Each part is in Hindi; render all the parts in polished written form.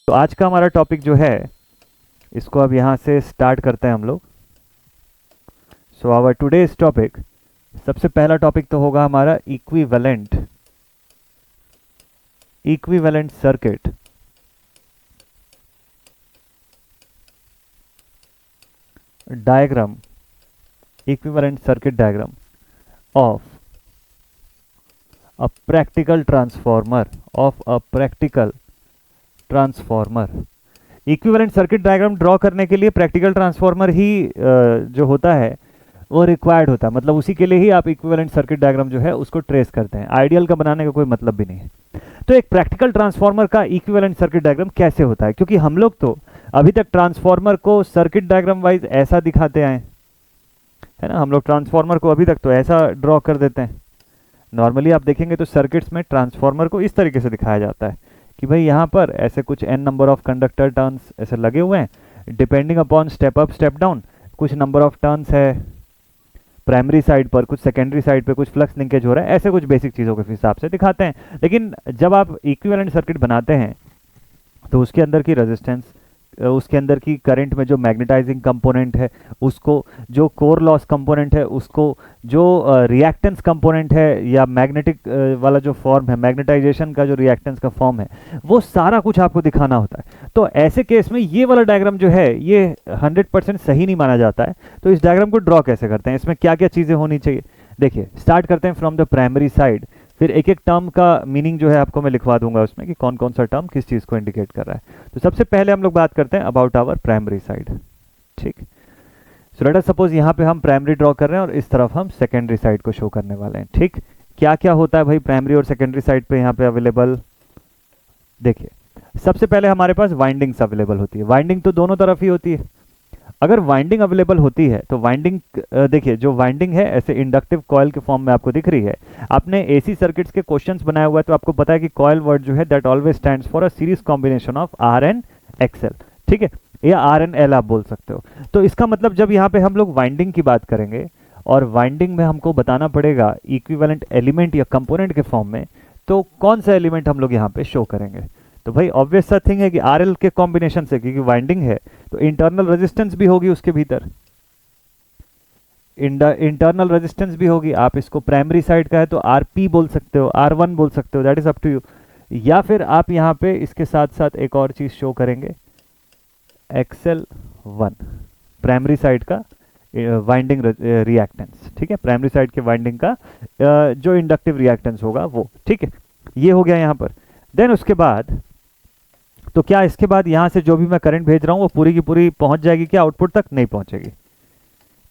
तो आज का हमारा टॉपिक जो है इसको अब यहाँ से स्टार्ट करते हैं हम लोग। सो आवर टुडेज टॉपिक, सबसे पहला टॉपिक तो होगा हमारा equivalent circuit diagram, equivalent circuit diagram of a practical transformer. Equivalent circuit diagram draw करने के लिए प्रैक्टिकल ट्रांसफॉर्मर ही जो होता है वो रिक्वायर्ड होता है, मतलब उसी के लिए ही आप इक्विवेलेंट सर्किट डायग्राम जो है उसको ट्रेस करते हैं। आइडियल का बनाने का कोई मतलब भी नहीं है। तो एक प्रैक्टिकल ट्रांसफॉर्मर का इक्विवेलेंट सर्किट डायग्राम कैसे होता है, क्योंकि हम लोग तो अभी तक ट्रांसफॉर्मर को सर्किट डायग्राम वाइज ऐसा दिखाते आए है ना। हम लोग ट्रांसफॉर्मर को अभी तक तो ऐसा ड्रॉ कर देते हैं। नॉर्मली आप देखेंगे तो सर्किट्स में ट्रांसफॉर्मर को इस तरीके से दिखाया जाता है कि भाई यहाँ पर ऐसे कुछ n number of conductor turns ऐसे लगे हुए हैं, depending upon step up step down कुछ नंबर ऑफ टर्न्स है प्राइमरी साइड पर, कुछ सेकेंडरी साइड पे कुछ फ्लक्स लिंकेज हो रहा है, ऐसे कुछ बेसिक चीज़ों के हिसाब से दिखाते हैं। लेकिन जब आप इक्विवेलेंट सर्किट बनाते हैं तो उसके अंदर की रेजिस्टेंस, उसके अंदर की करंट में जो मैग्नेटाइजिंग कंपोनेंट है उसको, जो कोर लॉस कंपोनेंट है उसको, जो रिएक्टेंस कंपोनेंट है या मैग्नेटिक वाला जो फॉर्म है, मैग्नेटाइजेशन का जो रिएक्टेंस का फॉर्म है, वो सारा कुछ आपको दिखाना होता है। तो ऐसे केस में ये वाला डायग्राम जो है ये 100% सही नहीं माना जाता है। तो इस डायग्राम को ड्रॉ कैसे करते हैं, इसमें क्या क्या चीज़ें होनी चाहिए, देखिए स्टार्ट करते हैं फ्रॉम द प्राइमरी साइड। फिर एक एक टर्म का मीनिंग जो है आपको मैं लिखवा दूंगा उसमें कि कौन कौन सा टर्म किस चीज़ को इंडिकेट कर रहा है। तो सबसे पहले हम लोग बात करते हैं अबाउट आवर प्राइमरी साइड। ठीक, सो लेट अस सपोज यहाँ पे हम प्राइमरी ड्रॉ कर रहे हैं और इस तरफ हम सेकेंडरी साइड को शो करने वाले हैं। ठीक, क्या क्या होता है भाई प्राइमरी और सेकेंडरी साइड पे यहाँ पे अवेलेबल, देखिए सबसे पहले हमारे पास वाइंडिंग्स अवेलेबल होती है। वाइंडिंग तो दोनों तरफ ही होती है। अगर वाइंडिंग अवेलेबल होती है तो वाइंडिंग, देखिए जो वाइंडिंग है ऐसे इंडक्टिव कॉयल के फॉर्म में आपको दिख रही है। आपने एसी सर्किट्स के क्वेश्चंस बनाया हुआ है तो आपको पता है कि कॉयल वर्ड जो है that always stands for a series combination of R and XL, ठीक है, या आर एन एल आप बोल सकते हो। तो इसका मतलब जब यहाँ पे हम लोग वाइंडिंग की बात करेंगे और वाइंडिंग में हमको बताना पड़ेगा इक्विवेलेंट एलिमेंट या कंपोनेंट के फॉर्म में, तो कौन सा एलिमेंट हम लोग यहाँ पे शो करेंगे। तो भाई ऑब्वियस सा थिंग है कि आर एल के कॉम्बिनेशन से, क्योंकि वाइंडिंग है तो इंटरनल रेजिस्टेंस भी होगी उसके भीतर, इंटरनल रेजिस्टेंस भी होगी। आप इसको प्राइमरी साइड का है तो आर पी बोल सकते हो, आर वन बोल सकते हो, that is up to you. या फिर आप यहाँ पे इसके साथ साथ एक और चीज शो करेंगे, एक्सएल वन, प्राइमरी साइड का वाइंडिंग रिएक्टेंस। ठीक है, प्राइमरी साइड के वाइंडिंग का जो इंडक्टिव रिएक्टेंस होगा वो। ठीक है, ये हो गया यहाँ पर। देन उसके बाद तो क्या इसके बाद यहाँ से जो भी मैं करंट भेज रहा हूँ वो पूरी की पूरी पहुँच जाएगी क्या आउटपुट तक? नहीं पहुँचेगी।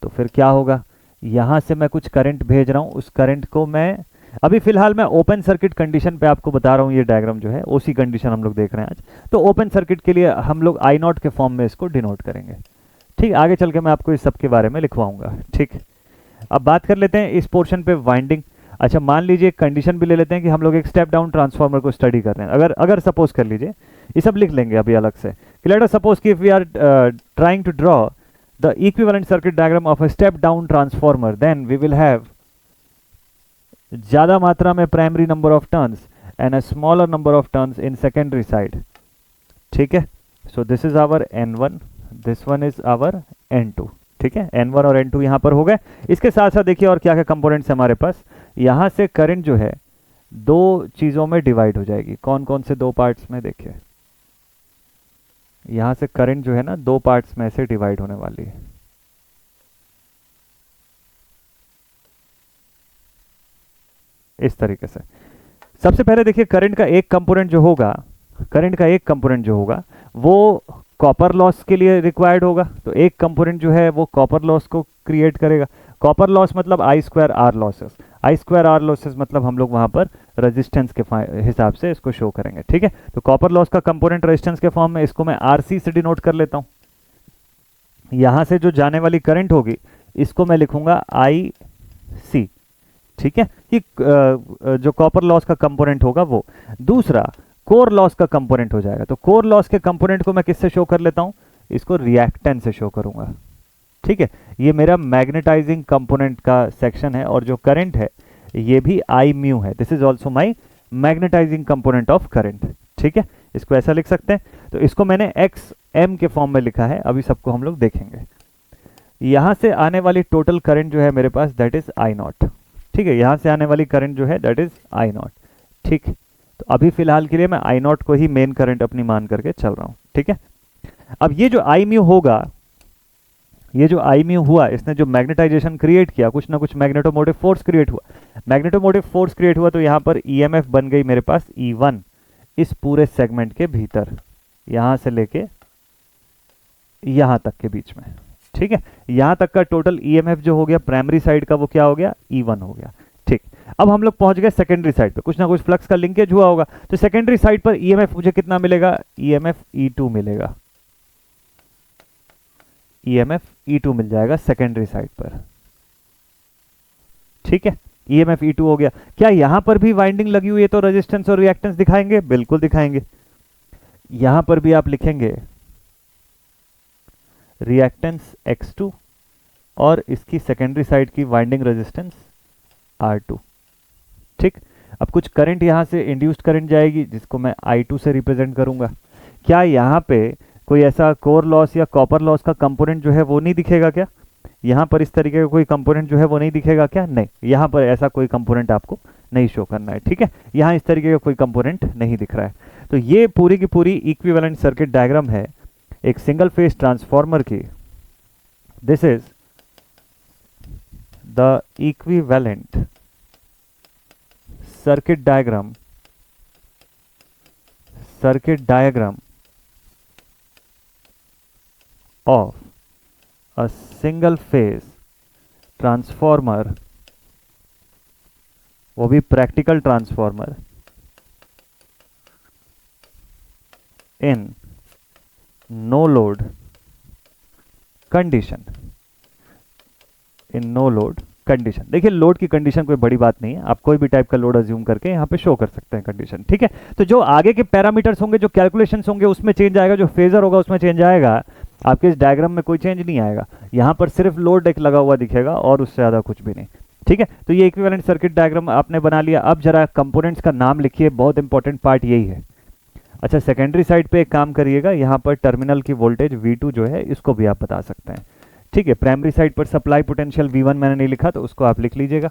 तो फिर क्या होगा, यहाँ से मैं कुछ करंट भेज रहा हूँ, उस करंट को मैं अभी फिलहाल मैं ओपन सर्किट कंडीशन पे आपको बता रहा हूँ। ये डायग्राम जो है ओसी कंडीशन हम लोग देख रहे हैं आज। तो ओपन सर्किट के लिए हम लोग आई नॉट के फॉर्म में इसको डिनोट करेंगे। ठीक, आगे चल के मैं आपको इस सब के बारे में लिखवाऊंगा। ठीक, अब बात कर लेते हैं इस पोर्शन पे वाइंडिंग। अच्छा, मान लीजिए कंडीशन भी ले लेते हैं कि हम लोग एक स्टेप डाउन ट्रांसफार्मर को स्टडी कर रहे हैं। अगर सपोज कर लीजिए, ये सब लिख लेंगे अभी अलग से, कि लेट अस सपोज कि if we are trying to draw the equivalent circuit diagram of a step down transformer, then we will have ज्यादा मात्रा में primary number of turns and a smaller number of turns in secondary side. ठीक है, so this is our N1, this one is our N2। ठीक है, N1 और N2 यहाँ पर हो गए। इसके साथ साथ देखिए और क्या क्या कंपोनेंट्स हमारे पास। यहाँ से करंट जो है दो चीज़ों में डिवाइड हो जाएगी। कौन कौन से दो पार्ट्स में, देखिए यहाँ से करंट जो है ना दो पार्ट्स में से डिवाइड होने वाली है। इस तरीके से सबसे पहले देखिए करंट का एक कंपोनेंट जो होगा, वो कॉपर लॉस के लिए रिक्वायर्ड होगा। तो एक कंपोनेंट जो है वो कॉपर लॉस को क्रिएट करेगा। कॉपर लॉस मतलब आई स्क्वायर आर लॉसेस। आई स्क्वायर आर लॉसेस मतलब हम लोग वहां पर रेजिस्टेंस के हिसाब से इसको शो करेंगे। ठीक है, तो कॉपर लॉस का कंपोनेंट रेजिस्टेंस के फॉर्म में, इसको मैं आरसी से डिनोट कर लेता हूं। यहां से जो जाने वाली करंट होगी इसको मैं लिखूंगा आई सी। ठीक है, कि जो कॉपर लॉस का कंपोनेंट होगा वो। दूसरा कोर लॉस का कंपोनेंट हो जाएगा। तो कोर लॉस के कंपोनेंट को मैं किससे शो कर लेता हूं, इसको रिएक्टेंस से शो करूंगा। ठीक है, ये मेरा मैग्नेटाइजिंग कंपोनेंट का सेक्शन है और जो करंट है ये भी आई म्यू है। This is also my magnetising component of current. ठीक है, इसको ऐसा लिख सकते हैं। तो इसको मैंने एक्स एम के फॉर्म में लिखा है, अभी सबको हम लोग देखेंगे। यहाँ से आने वाली टोटल करंट जो है मेरे पास दैट इज आई नॉट, ठीक है, यहाँ से आने वाली करंट जो है दैट इज आई नॉट, ठीक। तो अभी फिलहाल के लिए मैं आई नॉट को ही मेन करंट अपनी मान करके चल रहा हूँ, ठीक है। अब ये जो आई म्यू होगा, ये जो आई म्यू हुआ, इसने जो मैग्नेटाइजेशन क्रिएट किया, कुछ ना कुछ मैग्नेटोमोटिव फोर्स क्रिएट हुआ, मैग्नेटोमोटिव फोर्स क्रिएट हुआ, तो यहाँ पर ईएमएफ बन गई मेरे पास E1 इस पूरे सेगमेंट के भीतर, यहाँ से लेके यहाँ तक के बीच में, ठीक है। यहाँ तक का टोटल ईएमएफ जो हो गया प्राइमरी साइड का वो क्या हो गया, E1 हो गया, ठीक। अब हम लोग पहुंच गए सेकेंडरी साइड पे, कुछ ना कुछ फ्लक्स का लिंकेज हुआ होगा, तो सेकेंडरी साइड पर ईएमएफ मुझे कितना मिलेगा, ईएमएफ E2 मिलेगा, ईएमएफ E2 मिल जाएगा सेकेंडरी साइड पर, ठीक है। ईएमएफ E2 हो गया। क्या यहां पर भी वाइंडिंग लगी हुई है तो रेजिस्टेंस और रिएक्टेंस दिखाएंगे, बिल्कुल दिखाएंगे। यहां पर भी आप लिखेंगे रिएक्टेंस X2 और इसकी सेकेंडरी साइड की वाइंडिंग रेजिस्टेंस R2, ठीक। अब कुछ करंट यहां से इंड्यूस्ड करंट जाएगी जिसको मैं I2 से रिप्रेजेंट करूंगा। क्या यहां पे कोई ऐसा कोर लॉस या कॉपर लॉस का कंपोनेंट जो है वो नहीं दिखेगा क्या, यहाँ पर इस तरीके का कोई कंपोनेंट जो है वो नहीं दिखेगा क्या, नहीं, यहाँ पर ऐसा कोई कंपोनेंट आपको नहीं शो करना है, ठीक है। यहाँ इस तरीके का कोई कंपोनेंट नहीं दिख रहा है। तो ये पूरी की पूरी इक्विवेलेंट सर्किट डायग्राम है एक सिंगल फेज ट्रांसफार्मर की। This is the equivalent circuit diagram of a single phase transformer, वो भी practical transformer, in no load condition, in no load condition. देखिए लोड की कंडीशन कोई बड़ी बात नहीं है, आप कोई भी टाइप का लोड अज्यूम करके यहाँ पे शो कर सकते हैं कंडीशन, ठीक है। तो जो आगे के पैरामीटर्स होंगे, जो कैलकुलेशंस होंगे उसमें चेंज आएगा, जो फेजर होगा उसमें चेंज आएगा, आपके इस डायग्राम में कोई चेंज नहीं आएगा। यहाँ पर सिर्फ लोड एक लगा हुआ दिखेगा और उससे ज़्यादा कुछ भी नहीं, ठीक है। तो ये इक्विवेलेंट सर्किट डायग्राम आपने बना लिया। अब जरा कंपोनेंट्स का नाम लिखिए, बहुत इंपॉर्टेंट पार्ट यही है। अच्छा, सेकेंडरी साइड पे एक काम करिएगा, यहाँ पर टर्मिनल की वोल्टेज V2 जो है इसको भी आप बता सकते हैं, ठीक है। प्राइमरी साइड पर सप्लाई पोटेंशियल V1 मैंने नहीं लिखा तो उसको आप लिख लीजिएगा,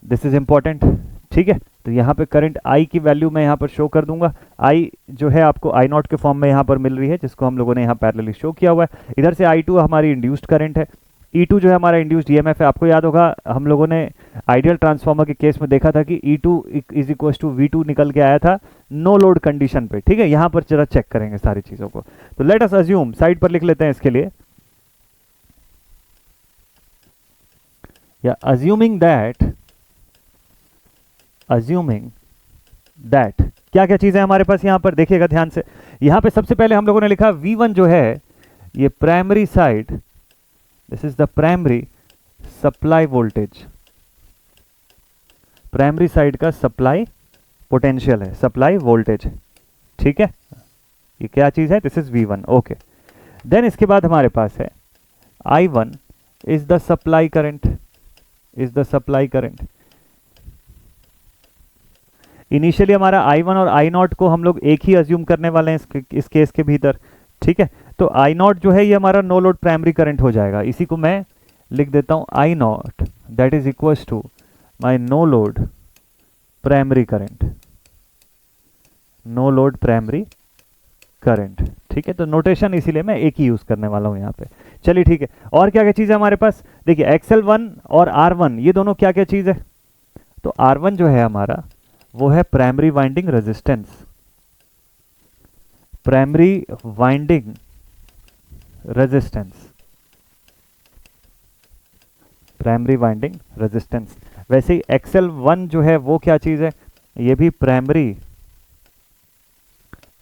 दिस इज इंपॉर्टेंट, ठीक है। तो यहाँ पे करंट I की वैल्यू मैं यहाँ पर शो कर दूंगा। I जो है आपको I0 के फॉर्म में यहाँ पर मिल रही है, जिसको हम लोगों ने यहाँ पैरेलली शो किया हुआ है। इधर से I2 हमारी इंड्यूस्ड करंट है, E2 जो है हमारा इंड्यूस्ड EMF है। आपको याद होगा हम लोगों ने आइडियल ट्रांसफार्मर के केस में देखा था कि E2 is equal to V2 निकल के आया था नो लोड कंडीशन पे, ठीक है। यहाँ पर जरा चेक करेंगे सारी चीज़ों को। तो लेट अस अज्यूम, साइड पर लिख लेते हैं इसके लिए, या assuming that क्या क्या चीजें हमारे पास यहाँ पर देखिएगा ध्यान से। यहाँ पे सबसे पहले हम लोगों ने लिखा V1 जो है ये primary side, this is the primary supply voltage, primary side का सप्लाई पोटेंशियल है, सप्लाई वोल्टेज, ठीक है। ये क्या चीज है, this is V1, okay. Then इसके बाद हमारे पास है I1 is the supply current, is the supply current. Initially हमारा I1 और I0 को हम लोग एक ही अज्यूम करने वाले हैं इस केस के भीतर, ठीक है। तो I0 जो है ये हमारा नो लोड प्राइमरी करंट हो जाएगा, इसी को मैं लिख देता हूं I0 that is equals to my no load primary current, no load primary current, ठीक है। तो नोटेशन इसीलिए मैं एक ही यूज करने वाला हूं यहाँ पे। चलिए ठीक है, और क्या क्या चीज है हमारे पास, देखिए XL1 और R1 ये दोनों क्या क्या चीज है। तो R1 जो है हमारा वो है primary winding resistance, primary winding resistance, primary winding resistance. वैसे ही XL1 जो है वो क्या चीज है, ये भी primary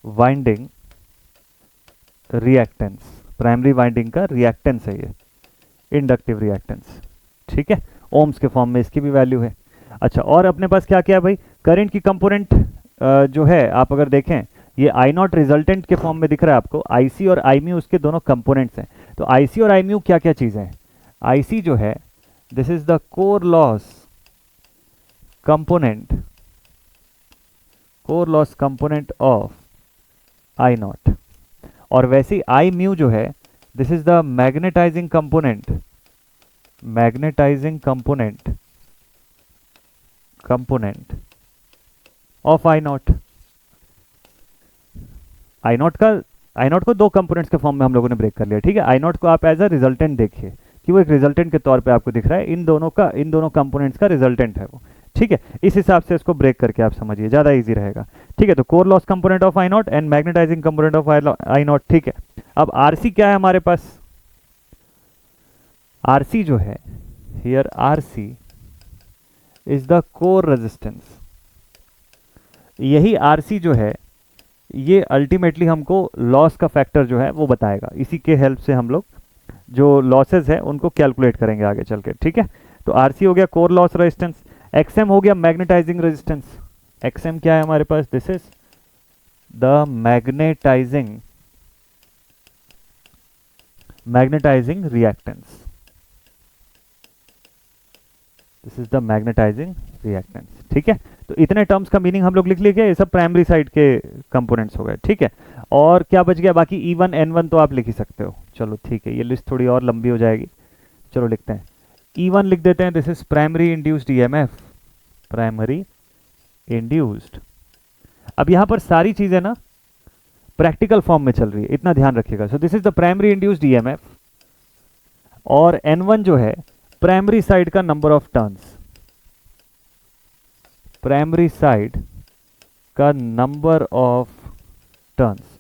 winding reactance, primary winding का रिएक्टेंस है ये, इंडक्टिव रिएक्टेंस, ठीक है। ओम्स के फॉर्म में इसकी भी वैल्यू है। अच्छा, और अपने पास क्या क्या है भाई, करंट की कंपोनेंट जो है आप अगर देखें ये I0 रिजल्टेंट के फॉर्म में दिख रहा है आपको, IC और IMU उसके दोनों कंपोनेंट्स हैं। तो IC और IMU क्या क्या चीज़ें हैं, IC जो है this is the core loss component, core loss component of I naught. और वैसे ही आई म्यू जो है, this is the magnetising component, magnetising component of I naught. I naught को दो कंपोनेंट्स के फॉर्म में हम लोगों ने ब्रेक कर लिया, ठीक है। आई नॉट को आप एज अ रिजल्टेंट देखिए कि वो एक रिजल्टेंट के तौर पे आपको दिख रहा है, इन दोनों कंपोनेंट्स का रिजल्टेंट है वो, ठीक है। इस हिसाब से इसको ब्रेक करके आप समझिए, ज्यादा इजी रहेगा, ठीक है। तो core loss component of I naught and magnetising component of I naught, ठीक है। अब आरसी क्या है हमारे पास? आरसी जो है, here RC is the core resistance. यही आरसी जो है ये अल्टीमेटली हमको लॉस का फैक्टर जो है वो बताएगा। इसी के हेल्प से हम लोग जो लॉसेस है उनको कैलकुलेट करेंगे आगे चल के, ठीक है। तो आरसी हो गया कोर लॉस रेजिस्टेंस, एक्सएम हो गया मैग्नेटाइजिंग रेजिस्टेंस। एक्सएम क्या है हमारे पास? This is the magnetizing reactance, this is the magnetizing reactance, ठीक है। तो इतने टर्म्स का मीनिंग हम लोग लिख लिए, ये सब प्राइमरी साइड के कंपोनेंट्स हो गए, ठीक है। और क्या बच गया बाकी? E1 N1 तो आप लिख ही सकते हो, चलो ठीक है, ये लिस्ट थोड़ी और लंबी हो जाएगी, चलो लिखते हैं। E1 लिख देते हैं, this is primary induced EMF, primary induced. अब यहां पर सारी चीजें ना प्रैक्टिकल फॉर्म में चल रही है, इतना ध्यान रखिएगा। सो this is the primary induced EMF, और N1 जो है प्राइमरी साइड का number of turns, primary side का नंबर ऑफ टर्न्स।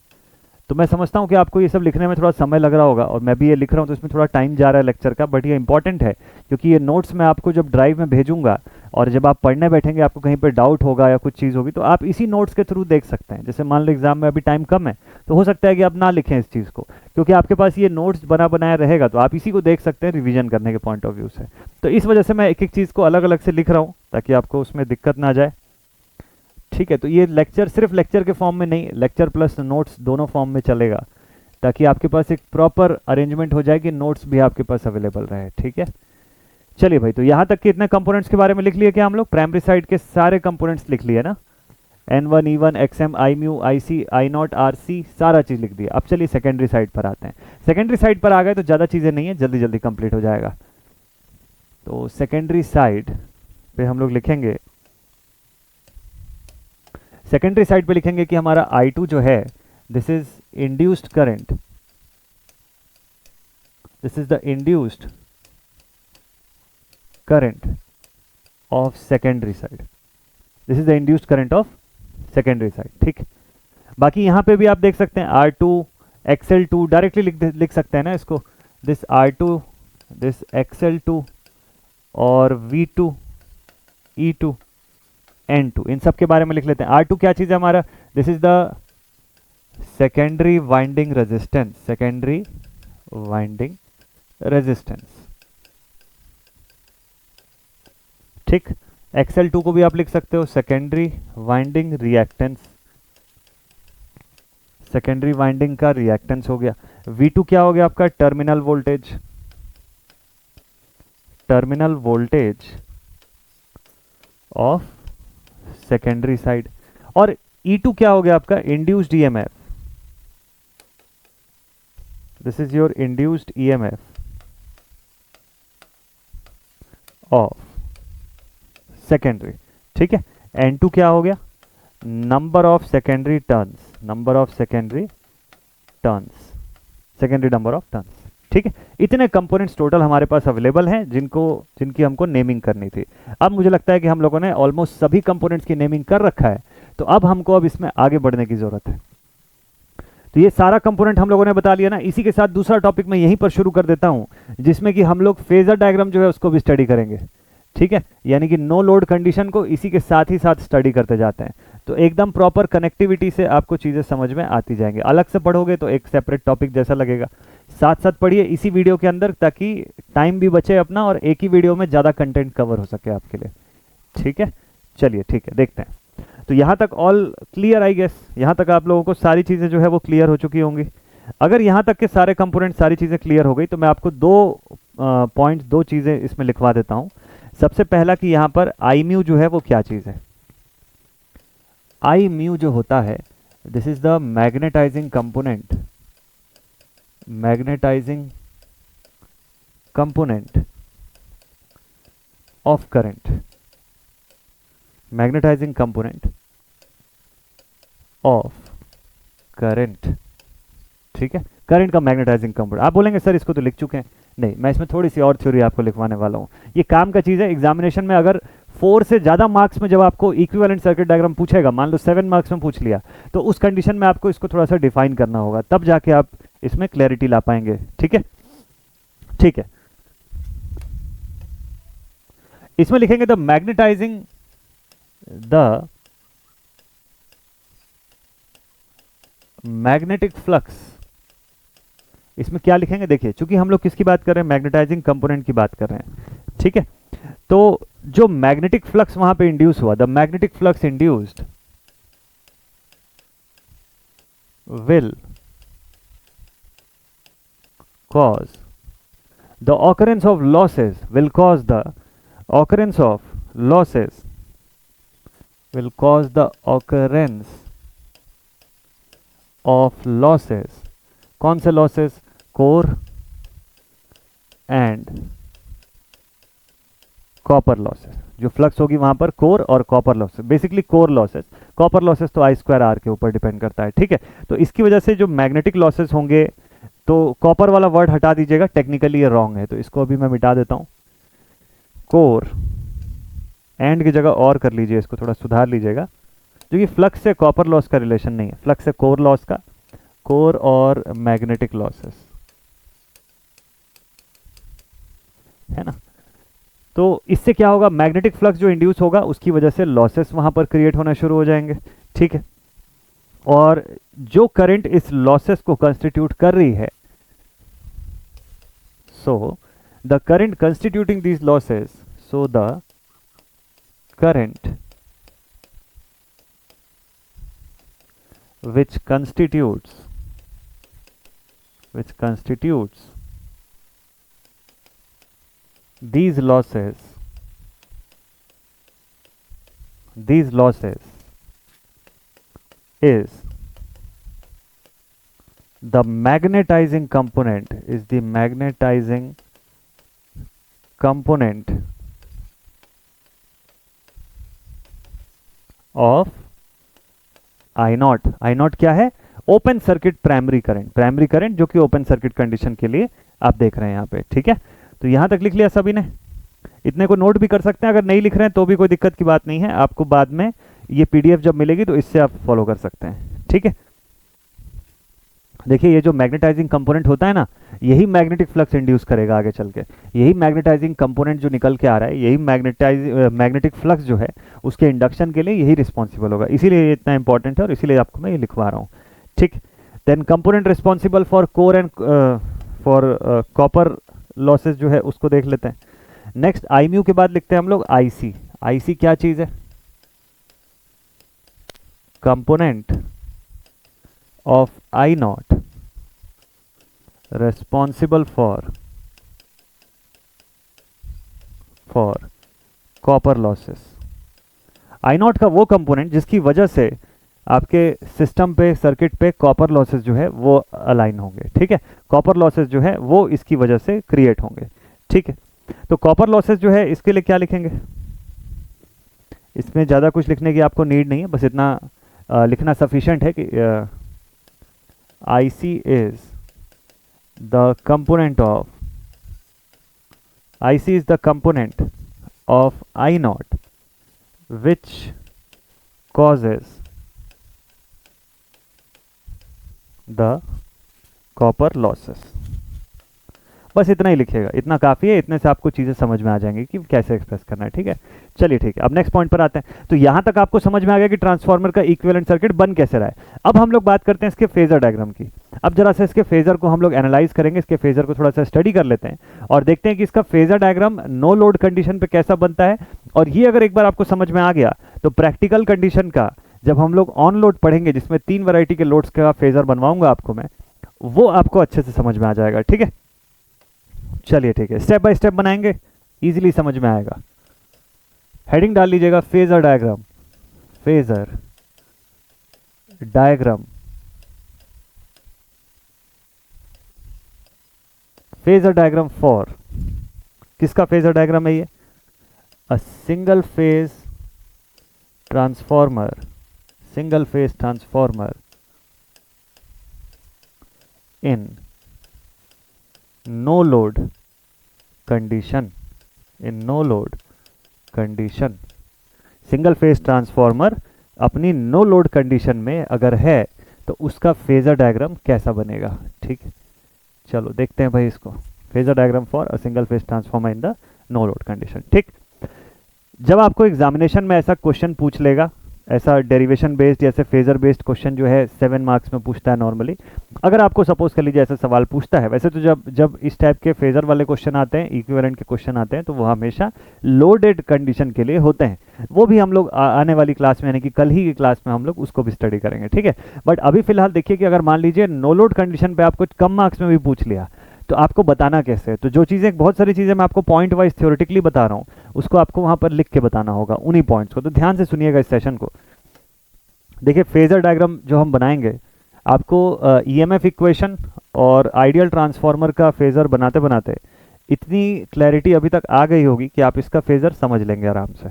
तो मैं समझता हूं कि आपको ये सब लिखने में थोड़ा समय लग रहा होगा, और मैं भी ये लिख रहा हूं तो इसमें थोड़ा टाइम जा रहा है लेक्चर का, बट ये इंपॉर्टेंट है क्योंकि ये नोट्स मैं आपको जब ड्राइव में भेजूंगा और जब आप पढ़ने बैठेंगे आपको कहीं पे डाउट होगा या कुछ चीज़ होगी तो आप इसी नोट्स के थ्रू देख सकते हैं। जैसे मान लो एग्जाम में अभी टाइम कम है तो हो सकता है कि आप ना लिखें इस चीज़ को, क्योंकि आपके पास ये नोट्स बना बनाया रहेगा तो आप इसी को देख सकते हैं रिवीजन करने के पॉइंट ऑफ व्यू से। तो इस वजह से मैं एक एक चीज़ को अलग अलग से लिख रहा हूँ ताकि आपको उसमें दिक्कत ना जाए, ठीक है। तो ये लेक्चर सिर्फ लेक्चर के फॉर्म में नहीं, लेक्चर प्लस नोट्स दोनों फॉर्म में चलेगा, ताकि आपके पास एक प्रॉपर अरेंजमेंट हो जाए कि नोट्स भी आपके पास अवेलेबल रहे, ठीक है। चलिए भाई, तो यहां तक के इतने कंपोनेंट्स के बारे में लिख लिए क्या हम लोग? प्राइमरी साइड के सारे कंपोनेंट्स लिख लिए ना, N1 E1 XM I mu IC I not RC सारा चीज लिख दिया। अब चलिए सेकेंडरी साइड पर आते हैं। सेकेंडरी साइड पर आ गए तो ज्यादा चीजें नहीं है, जल्दी जल्दी कंप्लीट हो जाएगा। तो सेकेंडरी साइड पे हम लोग लिखेंगे, सेकेंडरी साइड पे लिखेंगे कि हमारा I2 जो है this is induced current, this is the induced current of secondary side, this is the induced current of secondary side, ठीक। बाकी यहां पे भी आप देख सकते हैं R2 XL2 डायरेक्टली लिख सकते हैं ना इसको, दिस R2 दिस XL2 और V2 E2 N2, इन सब के बारे में लिख लेते हैं। R2 क्या चीज है हमारा? This is the secondary winding resistance, secondary winding resistance, ठीक। XL2 को भी आप लिख सकते हो secondary winding reactance, secondary winding का रिएक्टेंस हो गया। V2 क्या हो गया आपका? Terminal voltage, terminal voltage of secondary side. और E2 क्या हो गया आपका? Induced EMF, this is your induced EMF of secondary, ठीक है। N2 क्या हो गया? Number of secondary turns, number of secondary turns, secondary number of turns, ठीक है। इतने कंपोनेंट्स टोटल हमारे पास अवेलेबल हैं जिनकी हमको नेमिंग करनी थी। अब मुझे लगता है कि हम लोगों ने ऑलमोस्ट सभी कंपोनेंट्स की नेमिंग कर रखा है, तो अब हमको इसमें आगे बढ़ने की जरूरत है। तो ये सारा कंपोनेंट हम लोगों ने बता लिया ना। इसी के साथ दूसरा टॉपिक मैं यहीं पर शुरू कर देता हूं, जिसमें कि हम लोग फेजर डायग्राम जो है उसको भी स्टडी करेंगे, ठीक है। यानी कि नो लोड कंडीशन को इसी के साथ ही साथ स्टडी करते जाते हैं, तो एकदम प्रॉपर कनेक्टिविटी से आपको चीजें समझ में आती जाएंगी। अलग से पढ़ोगे तो एक सेपरेट टॉपिक जैसा लगेगा, साथ साथ पढ़िए इसी वीडियो के अंदर ताकि टाइम भी बचे अपना और एक ही वीडियो में ज्यादा कंटेंट कवर हो सके आपके लिए, ठीक है। चलिए ठीक है, देखते हैं। तो यहाँ तक ऑल क्लियर आई गेस, यहाँ तक आप लोगों को सारी चीजें जो है वो क्लियर हो चुकी होंगी। अगर यहाँ तक के सारे कंपोनेंट सारी चीजें क्लियर हो गई तो मैं आपको दो चीजें इसमें लिखवा देता हूँ। सबसे पहला कि यहाँ पर आई म्यू जो है वो क्या चीज है। आई म्यू जो होता है, this is the magnetising component, magnetising component of current, magnetising component of current, ठीक है, करंट का मैग्नेटाइजिंग कंपोनेंट। आप बोलेंगे सर इसको तो लिख चुके हैं, नहीं, मैं इसमें थोड़ी सी और थ्योरी आपको लिखवाने वाला हूं। ये काम का चीज है, एग्जामिनेशन में अगर 4 से ज्यादा मार्क्स में जब आपको इक्विवेलेंट सर्किट डायग्राम पूछेगा, मान लो 7 मार्क्स में पूछ लिया, तो उस कंडीशन में आपको इसको थोड़ा सा डिफाइन करना होगा, तब जाके आप इसमें क्लैरिटी ला पाएंगे। ठीक है, ठीक है, इसमें लिखेंगे the magnetising, the magnetic flux. इसमें क्या लिखेंगे, देखिए चूंकि हम लोग किसकी बात कर रहे हैं, मैग्नेटाइजिंग कंपोनेंट की बात कर रहे हैं, ठीक है, तो जो मैग्नेटिक फ्लक्स वहां पे इंड्यूस हुआ, the magnetic flux induced will cause the occurrence of losses, will cause the occurrence of losses, will cause the occurrence of losses। कौन से losses? Core and copper losses. जो फ्लक्स होगी वहां पर कोर और copper losses, basically core losses, copper losses तो I²R के ऊपर डिपेंड करता है, ठीक है। तो इसकी वजह से जो मैग्नेटिक लॉसेस होंगे, तो कॉपर वाला वर्ड हटा दीजिएगा, टेक्निकली ये रॉन्ग है, तो इसको अभी मैं मिटा देता हूं। कोर एंड की जगह और कर लीजिए, इसको थोड़ा सुधार लीजिएगा, जो कि फ्लक्स से कॉपर लॉस का रिलेशन नहीं है, फ्लक्स से कोर लॉस का, कोर और मैग्नेटिक लॉसेस, है ना। तो इससे क्या होगा, मैग्नेटिक फ्लक्स जो इंड्यूस होगा उसकी वजह से लॉसेस वहां पर क्रिएट होना शुरू हो जाएंगे, ठीक है। और जो करंट इस लॉसेस को कंस्टिट्यूट कर रही है, so the current constituting these losses, so the current which constitutes these losses is the magnetizing component, is the magnetizing component of I not क्या है, open circuit primary current, primary current जो कि ओपन सर्किट कंडीशन के लिए आप देख रहे हैं यहाँ पे, ठीक है। तो यहां तक लिख लिया सभी ने, इतने को नोट भी कर सकते हैं, अगर नहीं लिख रहे हैं तो भी कोई दिक्कत की बात नहीं है, आपको बाद में ये पीडीएफ जब मिलेगी तो इससे आप फॉलो कर सकते हैं, ठीक है। देखिए ये जो मैग्नेटाइजिंग कंपोनेंट होता है ना, यही मैग्नेटिक फ्लक्स इंड्यूस करेगा आगे चल के, यही मैग्नेटाइजिंग कंपोनेंट जो निकल के आ रहा है, यही मैग्नेटिक फ्लक्स जो है उसके इंडक्शन के लिए यही रिस्पॉन्सिबल होगा, इसीलिए ये इतना इंपॉर्टेंट है और इसीलिए आपको मैं ये लिखवा रहा हूँ, ठीक। Then component responsible for core and for copper losses जो है उसको देख लेते हैं। नेक्स्ट आई म्यू के बाद लिखते हैं हम लोग आईसी। आईसी क्या चीज है, component of I naught responsible for copper losses। I naught का वो कंपोनेंट जिसकी वजह से आपके सिस्टम पे, सर्किट पे कॉपर लॉसेस जो है वो अलाइन होंगे, ठीक है। कॉपर लॉसेस जो है वो इसकी वजह से क्रिएट होंगे, ठीक है। तो कॉपर लॉसेस जो है इसके लिए क्या लिखेंगे, इसमें ज़्यादा कुछ लिखने की आपको नीड नहीं है, बस इतना लिखना सफिशिएंट है कि IC is the component of I naught which causes the copper losses। बस इतना ही लिखिएगा, इतना काफ़ी है, इतने से आपको चीज़ें समझ में आ जाएंगी कि कैसे एक्सप्रेस करना है, ठीक है। चलिए ठीक है, अब नेक्स्ट पॉइंट पर आते हैं। तो यहाँ तक आपको समझ में आ गया कि ट्रांसफार्मर का इक्विवेलेंट सर्किट बन कैसे रहा है। अब हम लोग बात करते हैं इसके फेजर डायग्राम की। अब जरा सा इसके फेजर को हम लोग एनालाइज करेंगे, इसके फेजर को थोड़ा सा स्टडी कर लेते हैं और देखते हैं कि इसका phasor diagram no load condition पे कैसा बनता है। और ये अगर एक बार आपको समझ में आ गया तो प्रैक्टिकल कंडीशन का जब हम लोग ऑन लोड पढ़ेंगे, जिसमें 3 वैरायटी के लोड्स का फेजर बनवाऊंगा आपको मैं, वो आपको अच्छे से समझ में आ जाएगा, ठीक है। चलिए ठीक है, स्टेप बाय स्टेप बनाएंगे, इजीली समझ में आएगा। हेडिंग डाल लीजिएगा phasor diagram, phasor diagram, phasor diagram for, किसका फेजर डायग्राम है ये? A single phase transformer, single phase transformer in no load condition, in no load condition. Single phase transformer अपनी नो लोड कंडीशन में अगर है तो उसका फेजर डायग्राम कैसा बनेगा। ठीक, चलो देखते हैं भाई इसको, phasor diagram for a single phase transformer in the no load condition. ठीक, जब आपको एग्जामिनेशन में ऐसा क्वेश्चन पूछ लेगा, ऐसा डेरिवेशन बेस्ड जैसे फेजर बेस्ड क्वेश्चन जो है 7 मार्क्स में पूछता है नॉर्मली, अगर आपको सपोज कर लीजिए ऐसा सवाल पूछता है, वैसे तो जब जब इस टाइप के फेजर वाले क्वेश्चन आते हैं, इक्विवेलेंट के क्वेश्चन आते हैं, तो वो हमेशा लोडेड कंडीशन के लिए होते हैं। वो भी हम लोग आने वाली क्लास में, यानी कि कल ही की क्लास में हम लोग उसको भी स्टडी करेंगे। ठीक है, बट अभी फिलहाल देखिए कि अगर मान लीजिए नो लोड कंडीशन पे आपको कम मार्क्स में भी पूछ लिया तो आपको बताना कैसे है। तो जो चीज़ें, बहुत सारी चीज़ें मैं आपको पॉइंट वाइज थ्योरेटिकली बता रहा हूँ, उसको आपको वहाँ पर लिख के बताना होगा उन्हीं पॉइंट्स को। तो ध्यान से सुनिएगा इस सेशन को। देखिए फेजर डायग्राम जो हम बनाएंगे, आपको ईएमएफ इक्वेशन और आइडियल ट्रांसफार्मर का फेजर बनाते बनाते इतनी क्लैरिटी अभी तक आ गई होगी कि आप इसका फेजर समझ लेंगे आराम से।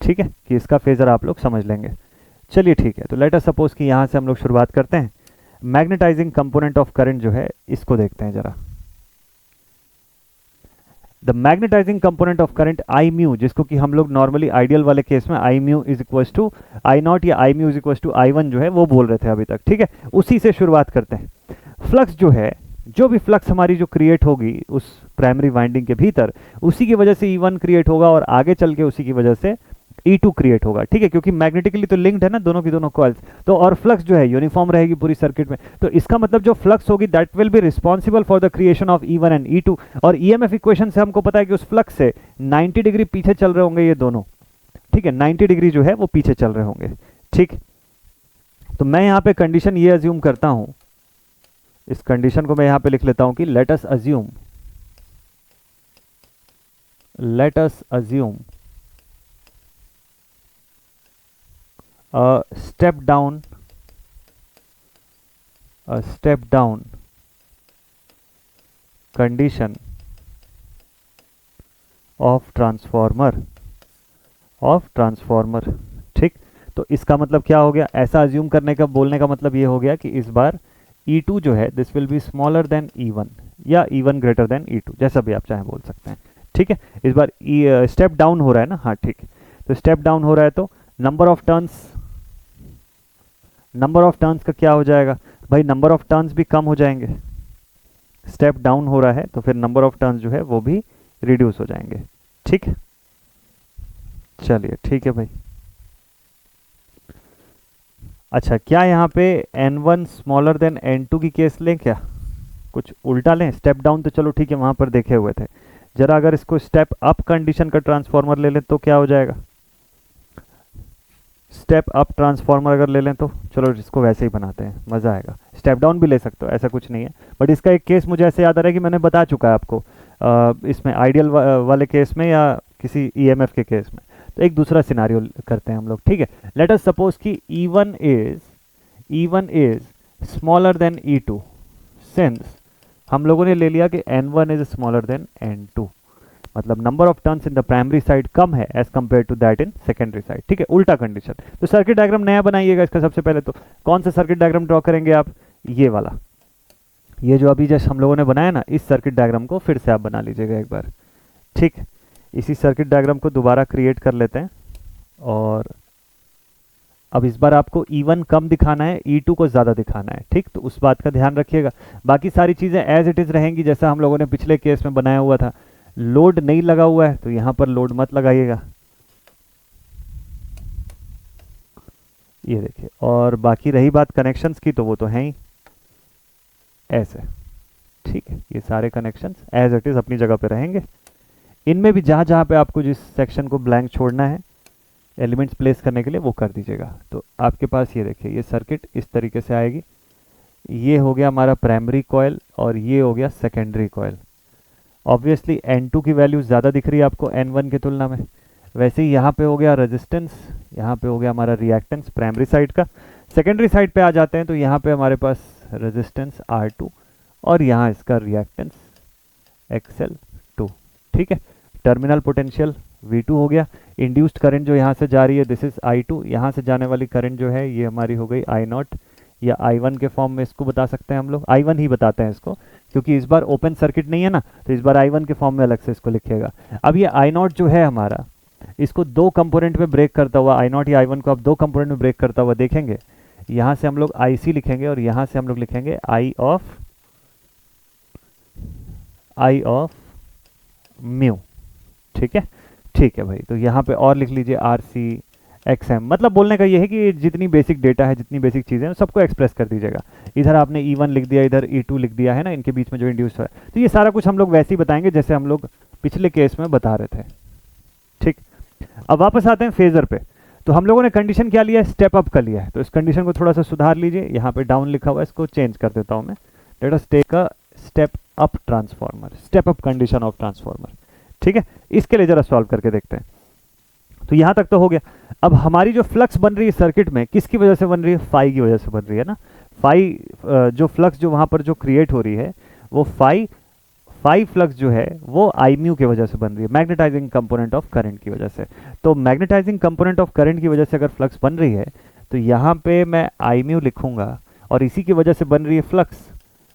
ठीक है, कि इसका फेजर आप लोग समझ लेंगे। चलिए ठीक है, तो लेट अस सपोज कि यहाँ से हम लोग शुरुआत करते हैं। मैग्नेटाइजिंग कंपोनेंट ऑफ करंट जो है इसको देखते हैं जरा। The magnetising component of current I mu, जिसको कि हम लोग नॉर्मली आइडियल वाले केस में I mu is equal to I naught या I mu is equal to I one जो है वो बोल रहे थे अभी तक। ठीक है, उसी से शुरुआत करते हैं। फ्लक्स जो है, जो भी फ्लक्स हमारी जो क्रिएट होगी उस प्राइमरी वाइंडिंग के भीतर, उसी की वजह से E1 क्रिएट होगा और आगे चल के उसी की वजह से E2 क्रिएट होगा। ठीक है, क्योंकि मैग्नेटिकली तो लिंक्ड है ना दोनों की दोनों कॉइल्स, तो और फ्लक्स जो है यूनिफॉर्म रहेगी पूरी सर्किट में। तो इसका मतलब जो फ्लक्स होगी that will be responsible for the creation of E1 and E2। और ईएमएफ इक्वेशन से हमको पता है कि उस फ्लक्स से 90 डिग्री पीछे चल रहे होंगे ये दोनों। ठीक है, 90 डिग्री जो है वो पीछे चल रहे होंगे। ठीक, तो मैं यहाँ पे कंडीशन ये अज्यूम करता हूँ, इस कंडीशन को मैं यहाँ पे लिख लेता हूँ कि let us assume a step down condition of transformer। ठीक, तो इसका मतलब क्या हो गया, ऐसा अज्यूम करने का, बोलने का मतलब ये हो गया कि इस बार E2 जो है this will be smaller than E1 या E1 ग्रेटर देन E2, जैसा भी आप चाहें बोल सकते हैं। ठीक है, इस बार स्टेप डाउन हो रहा है ना। हाँ ठीक, तो स्टेप डाउन हो रहा है तो नंबर ऑफ टर्न्स का क्या हो जाएगा भाई, नंबर ऑफ टर्न्स भी कम हो जाएंगे। स्टेप डाउन हो रहा है तो फिर नंबर ऑफ टर्न्स जो है वो भी रिड्यूस हो जाएंगे। ठीक, चलिए ठीक है भाई। अच्छा, क्या यहाँ पे N1 स्मॉलर देन N2 की केस लें, क्या कुछ उल्टा लें? स्टेप डाउन तो चलो ठीक है वहां पर देखे हुए थे, जरा अगर इसको स्टेप अप कंडीशन का ट्रांसफॉर्मर ले लें तो क्या हो जाएगा? स्टेप अप ट्रांसफॉर्मर अगर ले लें तो चलो इसको वैसे ही बनाते हैं, मज़ा आएगा। स्टेप डाउन भी ले सकते हो, ऐसा कुछ नहीं है, बट इसका एक केस मुझे ऐसे याद आ रहा है कि मैंने बता चुका है आपको इसमें आइडियल वाले केस में या किसी ईएमएफ के केस में। तो एक दूसरा सिनारियो करते हैं हम लोग। ठीक है, लेट अस सपोज कि E1 is smaller than E2, since हम लोगों ने ले लिया कि N1 is smaller than N2, मतलब number of turns in the primary side कम है as compared to that in secondary side. ठीक है, उल्टा कंडीशन। तो सर्किट डायग्राम नया बनाइएगा इसका। सबसे पहले तो कौन सा सर्किट डायग्राम ड्रॉ करेंगे आप? ये वाला, ये जो अभी जस्ट हम लोगों ने बनाया ना, इस सर्किट डायग्राम को फिर से आप बना लीजिएगा एक बार। ठीक, इसी सर्किट डायग्राम को दोबारा क्रिएट कर लेते हैं और अब इस बार आपको E1 कम दिखाना है, E2 को ज़्यादा दिखाना है। ठीक, तो उस बात का ध्यान रखिएगा। बाकी सारी चीज़ें एज इट इज़ रहेंगी जैसा हम लोगों ने पिछले केस में बनाया हुआ था। लोड नहीं लगा हुआ है तो यहाँ पर लोड मत लगाइएगा, ये देखिए। और बाकी रही बात कनेक्शंस की तो वो तो हैं ही ऐसे। ठीक है, ये सारे कनेक्शंस एज इट इज़ अपनी जगह पे रहेंगे। इनमें भी जहाँ जहाँ पे आपको जिस सेक्शन को ब्लैंक छोड़ना है एलिमेंट्स प्लेस करने के लिए वो कर दीजिएगा। तो आपके पास ये देखिए, ये सर्किट इस तरीके से आएगी। ये हो गया हमारा प्राइमरी कॉइल और ये हो गया सेकेंडरी कॉइल। ऑब्वियसली N2 की वैल्यू ज़्यादा दिख रही है आपको N1 की तुलना में, वैसे ही यहाँ पे हो गया रेजिस्टेंस, यहाँ पे हो गया हमारा रिएक्टेंस प्राइमरी साइड का। सेकेंडरी साइड पे आ जाते हैं तो यहाँ पे हमारे पास रेजिस्टेंस R2 और यहाँ इसका रिएक्टेंस XL2। ठीक है, टर्मिनल पोटेंशियल V2 हो गया। इंड्यूस्ड करंट जो यहाँ से जा रही है दिस इज I2, यहाँ से जाने वाली करंट जो है ये हमारी हो गई I0 या I1 के फॉर्म में इसको बता सकते हैं हम लोग, I1 ही बताते हैं इसको क्योंकि इस बार ओपन सर्किट नहीं है ना, तो इस बार I1 के फॉर्म में अलग से इसको लिखिएगा। अब ये I0 जो है हमारा, इसको दो कंपोनेंट में ब्रेक करता हुआ, I0 या I1 को आप दो कंपोनेंट में ब्रेक करता हुआ देखेंगे। यहाँ से हम लोग IC लिखेंगे और यहाँ से हम लोग लिखेंगे I ऑफ म्यू। ठीक है, ठीक है भाई, तो यहाँ पे और लिख लीजिए RC XM। मतलब बोलने का ये है कि जितनी बेसिक डेटा है, जितनी बेसिक चीज़ें हैं, सबको एक्सप्रेस कर दीजिएगा। इधर आपने E1 लिख दिया, इधर E2 लिख दिया है ना, इनके बीच में जो इंड्यूस है, तो ये सारा कुछ हम लोग वैसे ही बताएंगे जैसे हम लोग पिछले केस में बता रहे थे। ठीक, अब वापस आते हैं फेजर पे। तो हम लोगों ने कंडीशन क्या लिया है, स्टेप अप का लिया है, तो इस कंडीशन को थोड़ा सा सुधार लीजिए। यहाँ पे डाउन लिखा हुआ है, इसको चेंज कर देता हूँ मैं। Let us take a step up transformer, step up condition of transformer. ठीक है, इसके लिए जरा सॉल्व करके देखते हैं। तो यहाँ तक तो हो गया। अब हमारी जो फ्लक्स बन रही है सर्किट में, किसकी वजह से बन रही है, फाई की वजह से बन रही है ना। फाई जो फ्लक्स जो वहाँ पर जो क्रिएट हो रही है वो फाई फ्लक्स जो है वो आई म्यू की वजह से बन रही है, मैग्नेटाइजिंग कंपोनेंट ऑफ करंट की वजह से। तो मैग्नेटाइजिंग कंपोनेंट ऑफ करंट की वजह से अगर फ्लक्स बन रही है तो यहाँ पे मैं आई म्यू लिखूंगा और इसी की वजह से बन रही है फ्लक्स,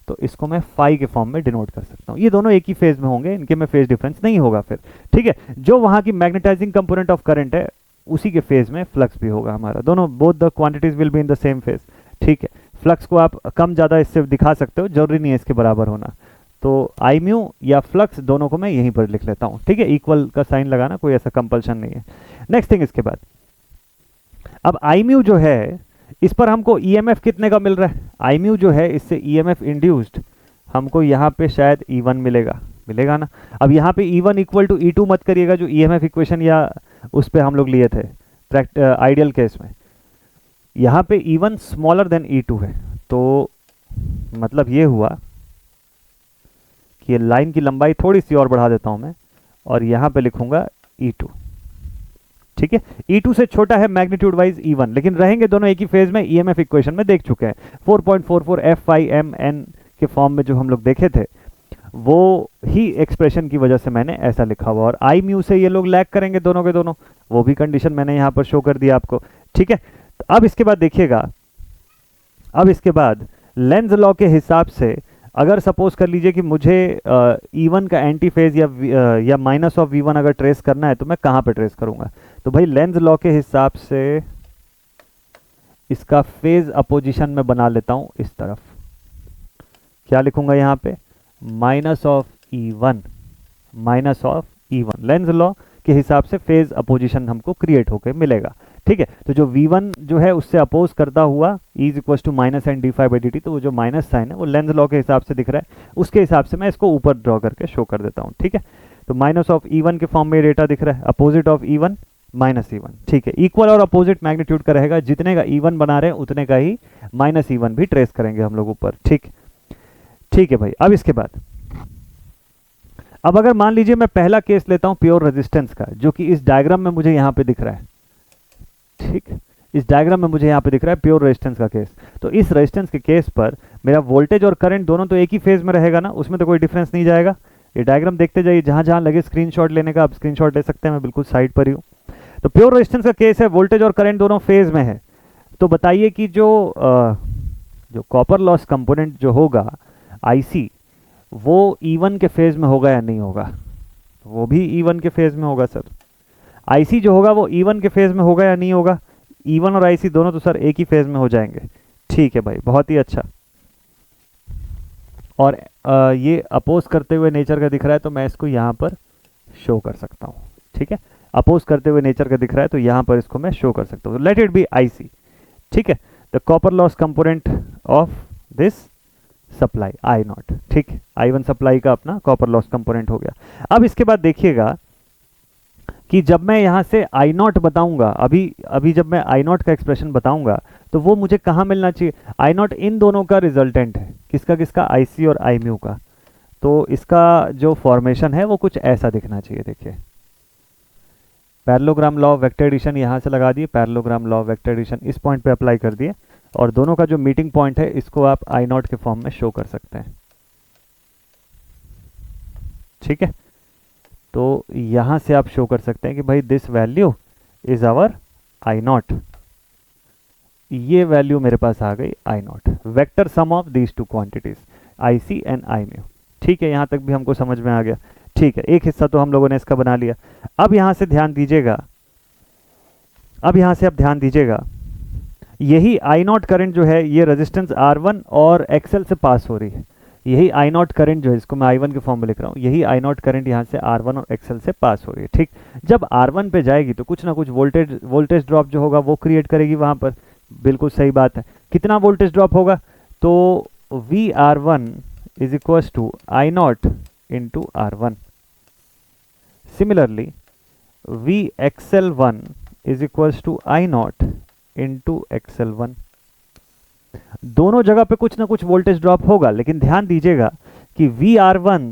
तो इसको मैं फाई के फॉर्म में डिनोट कर सकता हूँ। ये दोनों एक ही फेज में होंगे, इनके में फेज डिफरेंस नहीं होगा फिर। ठीक है, जो वहाँ की मैग्नेटाइजिंग कंपोनेंट ऑफ करंट है उसी के फेज में फ्लक्स भी होगा हमारा, दोनों both the quantities will be in the same phase. ठीक है, फ्लक्स को आप कम ज़्यादा इससे दिखा सकते हो, जरूरी नहीं है इसके बराबर होना। तो आई म्यू या फ्लक्स दोनों को मैं यहीं पर लिख लेता हूँ। ठीक है, इक्वल का साइन लगाना कोई ऐसा कंपल्शन नहीं है। नेक्स्ट थिंग, इसके बाद अब आई म्यू जो है इस पर हमको ईएमएफ कितने का मिल रहा है, आई म्यू जो है इससे ईएमएफ इंड्यूस्ड हमको यहाँ पे शायद E1 मिलेगा ना। अब यहाँ पे E1 इक्वल टू E2 मत करिएगा, जो ईएमएफ इक्वेशन या उस पे हम लोग लिए थे आइडियल केस में। यहाँ पे E1 स्मॉलर देन E2 है, तो मतलब ये हुआ कि ये लाइन की लंबाई थोड़ी सी और बढ़ा देता हूँ मैं और यहाँ पे लिखूंगा E2। ठीक है, E2 से छोटा है मैग्नीट्यूड वाइज E1, लेकिन रहेंगे दोनों एक ही फेज में, ईएमएफ इक्वेशन में देख चुके हैं। 4.44 F5MN के फॉर्म में जो हम लोग देखे थे वो ही एक्सप्रेशन की वजह से मैंने ऐसा लिखा हुआ। और आई म्यू से ये लोग लैग करेंगे दोनों के दोनों, वो भी कंडीशन मैंने यहाँ पर शो कर दिया आपको। ठीक है, तो अब इसके बाद देखिएगा, अब इसके बाद लेंज लॉ के हिसाब से अगर सपोज कर लीजिए कि मुझे E1 का एंटी फेज या माइनस ऑफ V1 अगर ट्रेस करना है तो मैं कहाँ पे ट्रेस करूँगा। तो भाई लेंज लॉ के हिसाब से इसका फेज अपोजिशन में बना लेता हूँ इस तरफ। क्या लिखूंगा यहाँ पे, minus of E1, minus of E1। Lenz law के हिसाब से फेज अपोजिशन हमको क्रिएट होकर मिलेगा। ठीक है, तो जो V1 जो है उससे अपोज करता हुआ E is equal to minus N d∅dt, तो वो जो माइनस साइन है वो लेंज लॉ के हिसाब से दिख रहा है, उसके हिसाब से मैं इसको ऊपर ड्रॉ करके शो कर देता हूँ। ठीक है, तो माइनस ऑफ E1 के फॉर्म में डेटा दिख रहा है, opposite of E1 minus E1। ठीक है, इक्वल और अपोजिट मैग्नीट्यूड का रहेगा, जितने का E1 बना रहे हैं उतने का ही माइनस E1 भी ट्रेस करेंगे हम लोग ऊपर। ठीक है भाई, अब इसके बाद अब अगर मान लीजिए मैं पहला केस लेता हूं प्योर रेजिस्टेंस का, जो कि इस डायग्राम में मुझे यहां पे दिख रहा है। ठीक, इस डायग्राम में मुझे यहां पे दिख रहा है प्योर रेजिस्टेंस का केस। तो इस रेजिस्टेंस के केस पर मेरा वोल्टेज और करंट दोनों तो एक ही फेज में रहेगा ना, उसमें तो कोई डिफरेंस नहीं जाएगा। ये डायग्राम देखते जाइए, जहां जहां लगे स्क्रीनशॉट लेने का आप स्क्रीनशॉट ले सकते हैं, मैं बिल्कुल साइड पर ही हूँ। तो प्योर रेजिस्टेंस का केस है, वोल्टेज और करंट दोनों फेज में है। तो बताइए कि जो कॉपर लॉस कंपोनेंट जो होगा IC, वो E1 के फेज में होगा या नहीं होगा, वो भी E1 के फेज में होगा सर। IC जो होगा वो E1 के फेज में होगा या नहीं होगा, E1 और IC दोनों तो सर एक ही फेज में हो जाएंगे। ठीक है भाई, बहुत ही अच्छा। और ये अपोज करते हुए नेचर का दिख रहा है, तो मैं इसको यहाँ पर शो कर सकता हूँ। ठीक है, अपोज करते हुए नेचर का दिख रहा है तो यहाँ पर इसको मैं शो कर सकता हूँ। Let it be IC। ठीक है, the copper loss component of this supply I0। ठीक, I1 सप्लाई का अपना कॉपर लॉस कंपोनेंट हो गया। अब इसके बाद देखिएगा कि जब मैं यहाँ से I0 बताऊंगा, अभी जब मैं I0 का एक्सप्रेशन बताऊंगा तो वो मुझे कहाँ मिलना चाहिए, I0 इन दोनों का रिजल्टेंट है, किसका IC और I म्यू का। तो इसका जो फॉर्मेशन है वो कुछ ऐसा दिखना चाहिए। देखिए, parallelogram law of vector addition यहाँ से लगा दिए, parallelogram law of vector addition इस पॉइंट पे अप्लाई कर दिए, और दोनों का जो मीटिंग पॉइंट है इसको आप आई नॉट के फॉर्म में शो कर सकते हैं। ठीक है, तो यहाँ से आप शो कर सकते हैं कि भाई this value is our I naught, ये वैल्यू मेरे पास आ गई I naught, vector sum of these two quantities I C and I mu. ठीक है, यहाँ तक भी हमको समझ में आ गया। ठीक है, एक हिस्सा तो हम लोगों ने इसका बना लिया। अब यहाँ से ध्यान दीजिएगा, अब यहाँ से आप ध्यान दीजिएगा, यही आई नॉट करंट जो है ये रेजिस्टेंस R1 और XL से पास हो रही है। यही आई नॉट करंट जो है, इसको मैं I1 के फॉर्म में लिख रहा हूँ, यही आई नॉट करंट यहाँ से R1 और XL से पास हो रही है। ठीक, जब R1 पे जाएगी तो कुछ ना कुछ वोल्टेज ड्रॉप जो होगा वो क्रिएट करेगी वहाँ पर। बिल्कुल सही बात है। कितना वोल्टेज ड्रॉप होगा? तो VR1 is equal to I naught into R1। Similarly VXL1 is equal to I naught into XL1। दोनों जगह पे कुछ ना कुछ वोल्टेज ड्रॉप होगा, लेकिन ध्यान दीजिएगा कि VR1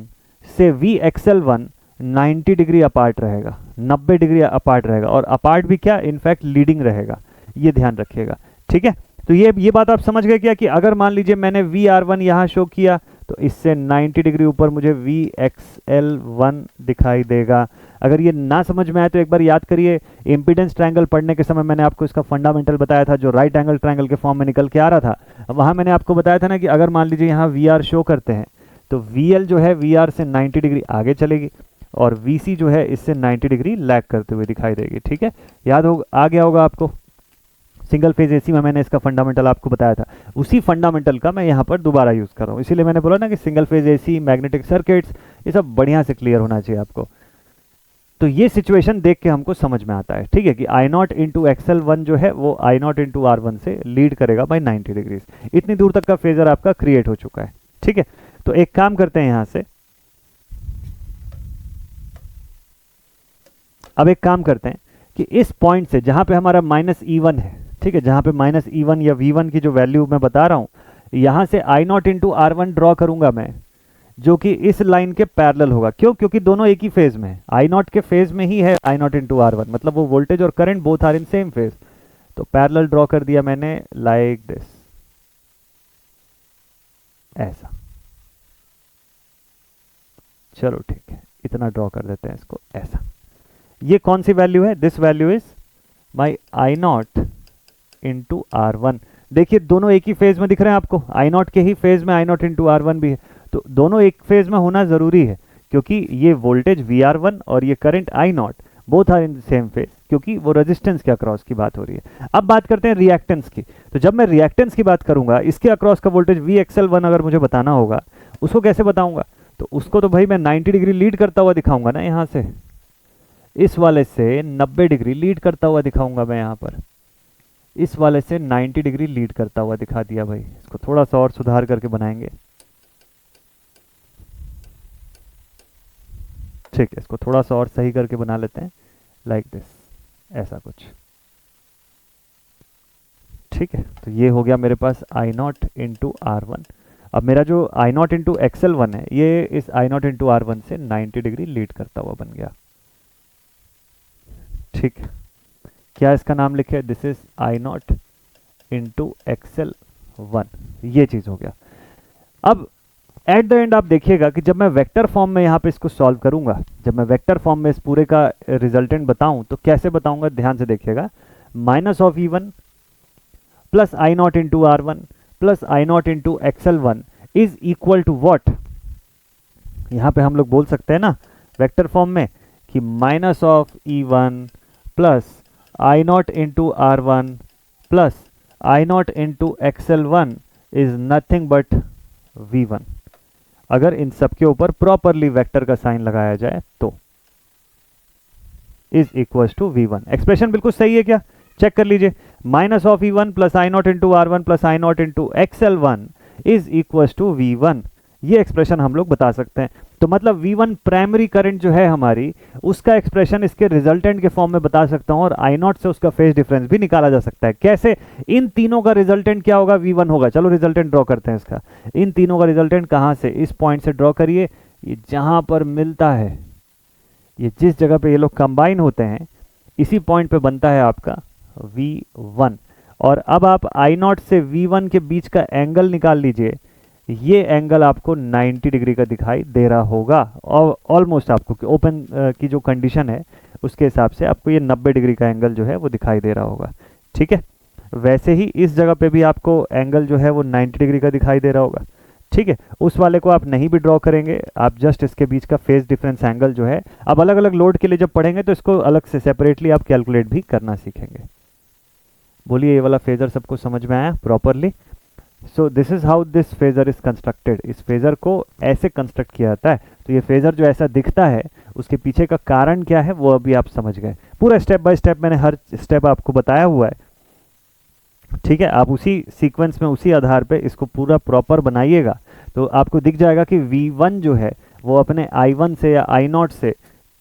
से VXL1 90 डिग्री अपार्ट रहेगा, 90 डिग्री अपार्ट रहेगा, और अपार्ट भी क्या, इनफैक्ट लीडिंग रहेगा, ये ध्यान रखिएगा। ठीक है, तो ये बात आप समझ गए क्या कि अगर मान लीजिए मैंने VR1 यहाँ शो किया तो इससे 90 डिग्री ऊपर मुझे VXL1 दिखाई देगा। अगर ये ना समझ में आए तो एक बार याद करिए, इम्पीडेंस ट्रायंगल पढ़ने के समय मैंने आपको इसका फंडामेंटल बताया था, जो राइट एंगल ट्रायंगल के फॉर्म में निकल के आ रहा था। वहाँ मैंने आपको बताया था ना कि अगर मान लीजिए यहाँ VR शो करते हैं तो VL जो है VR से 90 डिग्री आगे चलेगी, और VC जो है इससे 90 डिग्री लैग करते हुए दिखाई देगी। ठीक है, याद हो आ गया होगा आपको। सिंगल फेज एसी में मैंने इसका फंडामेंटल आपको बताया था, उसी फंडामेंटल का मैं यहाँ पर दोबारा यूज़ कर रहा हूँ। इसीलिए मैंने बोला ना कि single phase AC, magnetic circuits, ये सब बढ़िया से क्लियर होना चाहिए आपको। तो ये सिचुएशन देख के हमको समझ में आता है। ठीक है, कि आई नॉट इंटू XL1 जो है वो आई नॉट इंटू R1 से लीड करेगा बाई 90 डिग्रीज। इतनी दूर तक का फेजर आपका क्रिएट हो चुका है। ठीक है, तो एक काम करते हैं यहाँ से, अब एक काम करते हैं कि इस पॉइंट से जहां पे हमारा -E1 है, ठीक है, जहां पे -E1 या V1 की जो वैल्यू मैं बता रहा हूं, यहां से आई नॉट इंटू R1 ड्रॉ करूंगा मैं, जो कि इस लाइन के पैरेलल होगा। क्यों? क्योंकि दोनों एक ही फेज में है, आई नॉट के फेज में ही है आई नॉट इंटू R1, मतलब वो वोल्टेज और current both are in same phase. तो पैरेलल ड्रॉ कर दिया मैंने लाइक दिस, ऐसा। चलो ठीक है, इतना ड्रॉ कर देते हैं इसको ऐसा। ये कौन सी वैल्यू है? This value is my I naught into R1। देखिए दोनों एक ही फेज में दिख रहे हैं आपको, आई नॉट के ही फेज में आई नॉट इंटू R1 भी है, तो दोनों एक फेज में होना जरूरी है, क्योंकि ये वोल्टेज VR1 और ये current I naught both are in same phase, क्योंकि वो रेजिस्टेंस के अक्रॉस की बात हो रही है। अब बात करते हैं रिएक्टेंस की। तो जब मैं रिएक्टेंस की बात करूंगा, इसके अक्रॉस का वोल्टेज VXL1 अगर मुझे बताना होगा, उसको कैसे बताऊंगा? तो उसको तो भाई मैं 90 डिग्री लीड करता हुआ दिखाऊंगा ना, यहाँ से इस वाले से 90 डिग्री लीड करता हुआ दिखाऊंगा मैं, यहाँ पर इस वाले से 90 डिग्री लीड करता हुआ दिखा दिया भाई। इसको थोड़ा सा और सुधार करके बनाएंगे। ठीक है, इसको थोड़ा सा और सही करके बना लेते हैं, लाइक दिस, ऐसा कुछ। ठीक है, तो ये हो गया मेरे पास आई नॉट इंटू R1। अब मेरा जो आई नॉट इंटू XL1 है, ये इस आई नॉट इंटू R1 से 90 डिग्री लीड करता हुआ बन गया। ठीक है, क्या इसका नाम लिखे? This is I naught into XL1, ये चीज हो गया। अब एट द एंड आप देखिएगा कि जब मैं वेक्टर फॉर्म में यहाँ पे इसको सॉल्व करूंगा, जब मैं वेक्टर फॉर्म में इस पूरे का रिजल्टेंट बताऊं तो कैसे बताऊंगा, ध्यान से देखिएगा। Minus of E1 plus I naught into R1 plus I naught into XL1 is equal to what? यहाँ पे हम लोग बोल सकते हैं ना वेक्टर फॉर्म में कि minus of E1 plus I naught into R1 plus I naught into XL1 is nothing but V1। अगर इन सब के ऊपर प्रॉपरली वेक्टर का साइन लगाया जाए तो is equal to V1। Expression बिल्कुल सही है क्या? चेक कर लीजिए। Minus of E1 plus I naught into R1 plus I naught into XL1 is equal to V1। ये एक्सप्रेशन हम लोग बता सकते हैं। तो मतलब V1 प्राइमरी करंट जो है हमारी, उसका एक्सप्रेशन इसके रिजल्टेंट के फॉर्म में बता सकता हूं, और आई नॉट से उसका फेज डिफरेंस भी निकाला जा सकता है। कैसे? इन तीनों का रिजल्टेंट क्या होगा? V1 होगा। चलो रिजल्टेंट ड्रॉ करते हैं इसका। इन तीनों का रिजल्टेंट कहां से? इस पॉइंट से ड्रॉ करिए। ये जहां पर मिलता है, ये जिस जगह पे ये लोग कंबाइन होते हैं, इसी पॉइंट पे बनता है आपका V1। और अब आप I0 से V1 के बीच का एंगल निकाल लीजिए, ये एंगल आपको 90 डिग्री का दिखाई दे रहा होगा, और ऑलमोस्ट आपको ओपन की जो कंडीशन है उसके हिसाब से आपको ये 90 डिग्री का एंगल जो है वो दिखाई दे रहा होगा। ठीक है, वैसे ही इस जगह पे भी आपको एंगल जो है वो 90 डिग्री का दिखाई दे रहा होगा। ठीक है, उस वाले को आप नहीं भी ड्रॉ करेंगे, आप जस्ट इसके बीच का फेज डिफरेंस एंगल जो है, अब अलग अलग लोड के लिए जब पढ़ेंगे तो इसको अलग से सेपरेटली आप कैलकुलेट भी करना सीखेंगे। बोलिए, ये वाला फेजर सबको समझ में आया properly? So this is how this phasor is constructed. इस फेजर को ऐसे कंस्ट्रक्ट किया जाता है। तो ये फेजर जो ऐसा दिखता है उसके पीछे का कारण क्या है वो अभी आप समझ गए। पूरा स्टेप बाय स्टेप मैंने हर स्टेप आपको बताया हुआ है। ठीक है, आप उसी सीक्वेंस में उसी आधार पे इसको पूरा प्रॉपर बनाइएगा तो आपको दिख जाएगा कि V1 जो है वो अपने I1 से या I0 से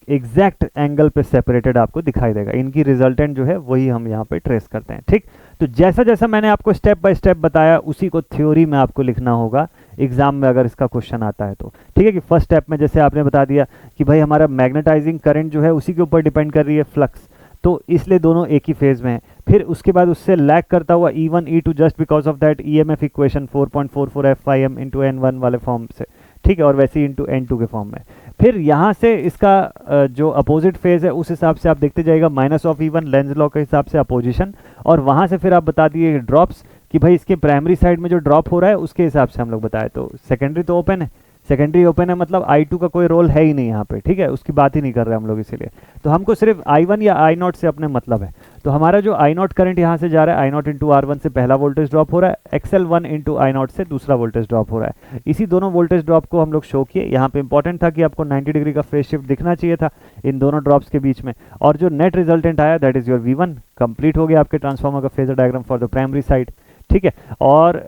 एग्जैक्ट एंगल पे सेपरेटेड आपको दिखाई देगा। इनकी रिजल्टेंट जो है वही हम यहाँ पे ट्रेस करते हैं। ठीक, तो जैसा जैसा मैंने आपको स्टेप बाय स्टेप बताया उसी को थ्योरी में आपको लिखना होगा एग्जाम में अगर इसका क्वेश्चन आता है तो। ठीक है, कि फर्स्ट स्टेप में जैसे आपने बता दिया कि भाई हमारा मैग्नेटाइजिंग करंट जो है उसी के ऊपर डिपेंड कर रही है फ्लक्स, तो इसलिए दोनों एक ही फेज में है। फिर उसके बाद उससे लैग करता हुआ E1 E2 just because of that EMF equation 4.44 F∅m into N1 वाले फॉर्म से। ठीक है, और वैसे ही इंटू N2 के फॉर्म में। फिर यहाँ से इसका जो अपोजिट फेज है उस हिसाब से आप देखते जाइएगा minus of E1 Lenz law के हिसाब से अपोजिशन, और वहाँ से फिर आप बता दिए ड्रॉप्स कि भाई इसके प्राइमरी साइड में जो ड्रॉप हो रहा है उसके हिसाब से हम लोग बताए। तो सेकेंडरी तो ओपन है, सेकेंडरी ओपन है मतलब I2 का कोई रोल है ही नहीं यहाँ पे। ठीक है, उसकी बात ही नहीं कर रहे हम लोग, इसीलिए तो हमको सिर्फ I1 या I0 से अपने मतलब है। तो हमारा जो I0 करंट यहाँ से जा रहा है, I0 इंटू R1 से पहला वोल्टेज ड्रॉप हो रहा है, XL1 इंटू I0 से दूसरा वोल्टेज ड्रॉप हो रहा है। इसी दोनों वोल्टेज ड्रॉप को हम लोग शो किए। यहाँ पे इंपॉर्टेंट था कि आपको 90 डिग्री का फेज शिफ्ट दिखना चाहिए था इन दोनों ड्रॉप्स के बीच में, और जो नेट रिजल्टेंट आया that is your V1। Complete हो गया आपके ट्रांसफार्मर का phasor diagram for the primary side. ठीक है, और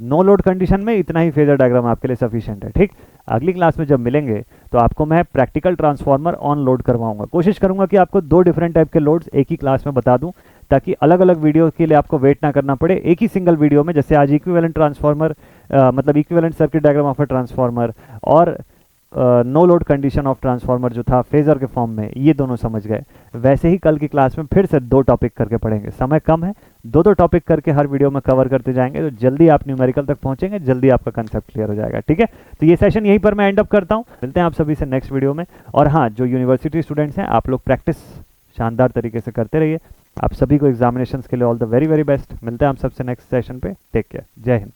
नो लोड कंडीशन में इतना ही फेजर डायग्राम आपके लिए सफिशिएंट है। ठीक, अगली क्लास में जब मिलेंगे तो आपको मैं प्रैक्टिकल ट्रांसफार्मर ऑन लोड करवाऊंगा। कोशिश करूंगा कि आपको 2 डिफरेंट टाइप के लोड्स एक ही क्लास में बता दूं, ताकि अलग अलग वीडियो के लिए आपको वेट ना करना पड़े। एक ही सिंगल वीडियो में, जैसे आज इक्विवेलेंट ट्रांसफार्मर मतलब equivalent circuit diagram of a transformer और no load condition of transformer जो था फेजर के फॉर्म में, ये दोनों समझ गए। वैसे ही कल की क्लास में फिर से 2 टॉपिक करके पढ़ेंगे। समय कम है, 2 टॉपिक करके हर वीडियो में कवर करते जाएंगे, तो जल्दी आप न्यूमेरिकल तक पहुंचेंगे, जल्दी आपका कंसेप्ट क्लियर हो जाएगा। ठीक है, तो ये सेशन यहीं पर मैं एंड अप करता हूँ। मिलते हैं आप सभी से नेक्स्ट वीडियो में। और हाँ, जो यूनिवर्सिटी स्टूडेंट्स हैं, आप लोग प्रैक्टिस शानदार तरीके से करते रहिए। आप सभी को एग्जामिनेशंस के लिए all the very very best. मिलते हैं आप सबसे नेक्स्ट सेशन पे। टेक केयर, जय हिंद।